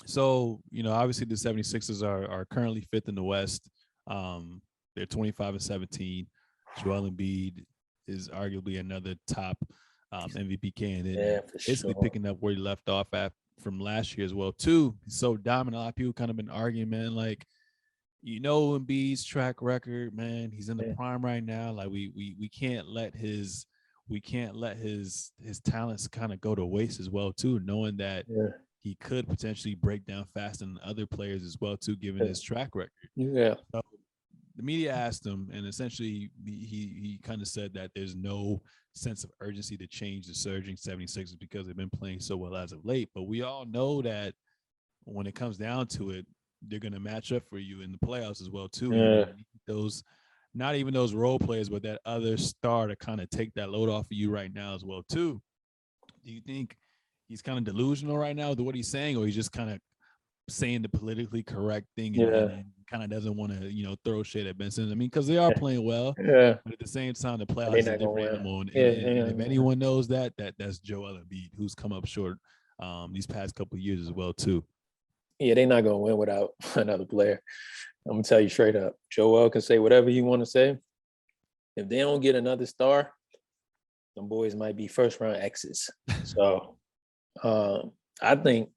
So, obviously the 76ers are currently fifth in the West. They're 25-17. Joel Embiid is arguably another top MVP candidate, Yeah, and for basically sure. picking up where he left off at from last year as well too. He's so dominant. A lot of people kind of been arguing, man, like Embiid's track record, man. He's in the Yeah, prime right now. Like we can't let his talents kind of go to waste as well too, knowing that yeah, he could potentially break down faster than other players as well too, given yeah, his track record. yeah, So the media asked him, and essentially he kind of said that there's no sense of urgency to change the surging 76ers because they've been playing so well as of late. But we all know that when it comes down to it, they're going to match up for you in the playoffs as well too. You're going yeah. to need those, not even those role players, but that other star to kind of take that load off of you right now as well too. Do you think he's kind of delusional right now with what he's saying, or he's just kind of saying the politically correct thing Yeah. and kind of doesn't want to, throw shade at Ben Simmons? I mean, because they are playing well, Yeah, but at the same time, the but they're playoffs is a not gonna different win. animal. Yeah, And yeah, if yeah. anyone knows that's Joel Embiid, who's come up short these past couple of years as well too. Yeah, they're not gonna win without another player. I'm gonna tell you straight up. Joel can say whatever you want to say. If they don't get another star, them boys might be first round exits. So um, I think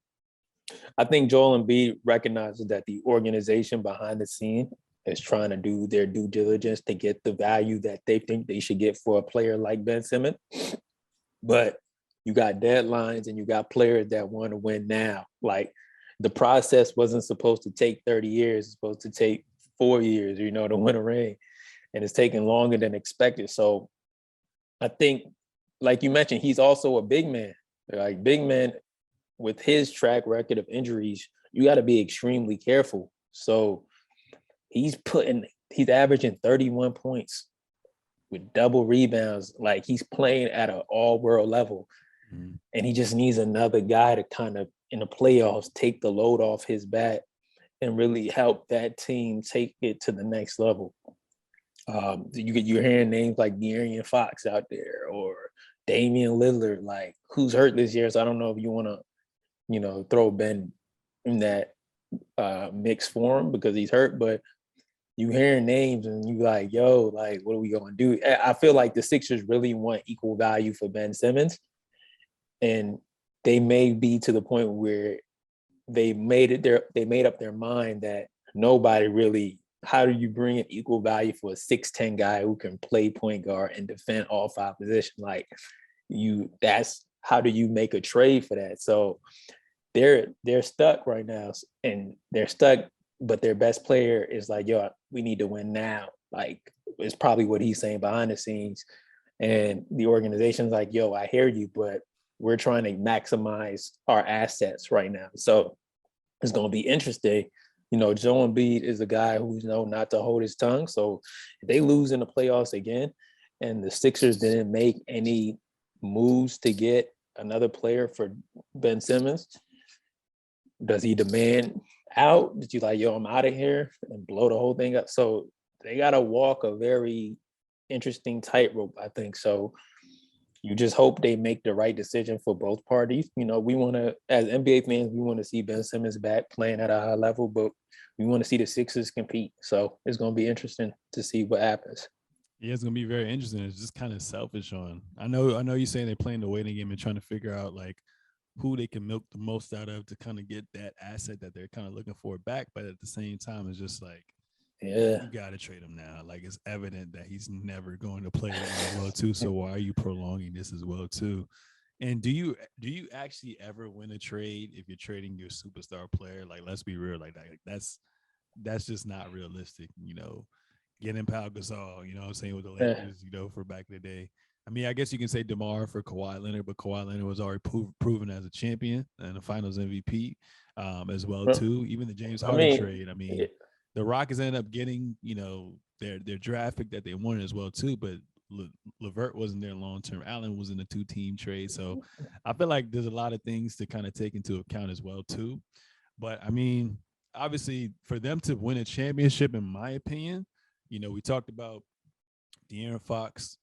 Joel Embiid recognizes that the organization behind the scene is trying to do their due diligence to get the value that they think they should get for a player like Ben Simmons. But you got deadlines and you got players that want to win now. Like the process wasn't supposed to take 30 years, it's supposed to take 4 years, to win a ring. And it's taking longer than expected. So I think, like you mentioned, he's also a big man. Like big man with his track record of injuries, you got to be extremely careful. So he's averaging 31 points with double rebounds. Like he's playing at an all world level. Mhm. And he just needs another guy to kind of in the playoffs take the load off his back and really help that team take it to the next level. You're hearing names like De'Aaron Fox out there or Damian Lillard, like who's hurt this year. So I don't know if you want to, throw Ben in that mix for him because he's hurt, but you hearing names and you like, yo, like, what are we going to do? I feel like the Sixers really want equal value for Ben Simmons, and they may be to the point where they made up their mind that nobody really. How do you bring an equal value for a 6'10" guy who can play point guard and defend all five positions? Like that's how do you make a trade for that? So they're stuck right now, and they're stuck. But their best player is like, yo, we need to win now. Like it's probably what he's saying behind the scenes, and the organization's like, yo, I hear you, but we're trying to maximize our assets right now. So it's going to be interesting. Joel Embiid is a guy who's known not to hold his tongue. So if they lose in the playoffs again, and the Sixers didn't make any moves to get another player for Ben Simmons, does he demand out? Did you like, yo, I'm out of here and blow the whole thing up? So they got to walk a very interesting tightrope, I think. So you just hope they make the right decision for both parties. We want to, as NBA fans, we want to see Ben Simmons back playing at a high level, but we want to see the Sixers compete. So it's going to be interesting to see what happens. Yeah, it's gonna be very interesting. It's just kind of selfish on. I know you're saying they're playing the waiting game and trying to figure out like who they can milk the most out of to kind of get that asset that they're kind of looking for back. But at the same time, it's just like Yeah. you got to trade him now. Like it's evident that he's never going to play again as well too. So why are you prolonging this as well too? And do you actually ever win a trade if you're trading your superstar player? Like let's be real, like that. That's just not realistic. Getting Pau Gasol, what I'm saying, with the Yeah. Lakers, for back in the day. I mean, I guess you can say DeMar for Kawhi Leonard, but Kawhi Leonard was already proven as a champion and a Finals MVP as well too. Even the James I Harden mean, trade. I mean, the Rockets ended up getting their draft pick that they wanted as well too, but Levert wasn't there long term. Allen was in a 2-team trade, so I feel like there's a lot of things to kind of take into account as well too. But I mean, obviously, for them to win a championship, in my opinion, we talked about De'Aaron Fox.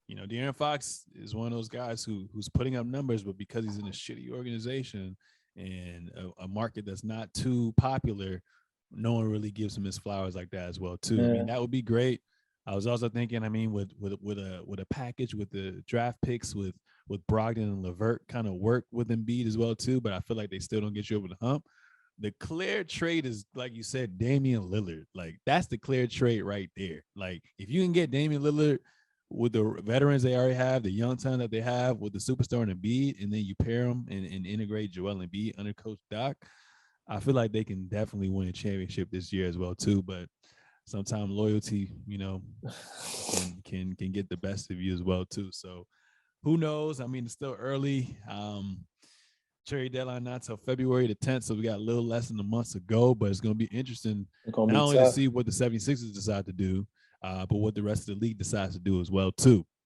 De'Aaron Fox is one of those guys who's putting up numbers, but because he's in a shitty organization, and a market that's not too popular, no one really gives him his flowers like that as well too. I mean, that would be great. I was also thinking, I mean, with a package with the draft picks with Brogdon and Levert kind of work with Embiid as well too, but I feel like they still don't get you over the hump. The clear trade is, like you said, Damian Lillard. Like that's the clear trade right there. Like if you can get Damian Lillard with the veterans they already have, the young talent that they have with the superstar and Embiid, and then you pair them and integrate Joel Embiid under Coach Doc, I feel like they can definitely win a championship this year as well too. But sometimes loyalty, can get the best of you as well too. So who knows? I mean, it's still early. Trade deadline not till February the 10th, so we got a little less than a month to go, but it's going to be interesting not only to see what the 76ers decide to do, but what the rest of the league decides to do as well too.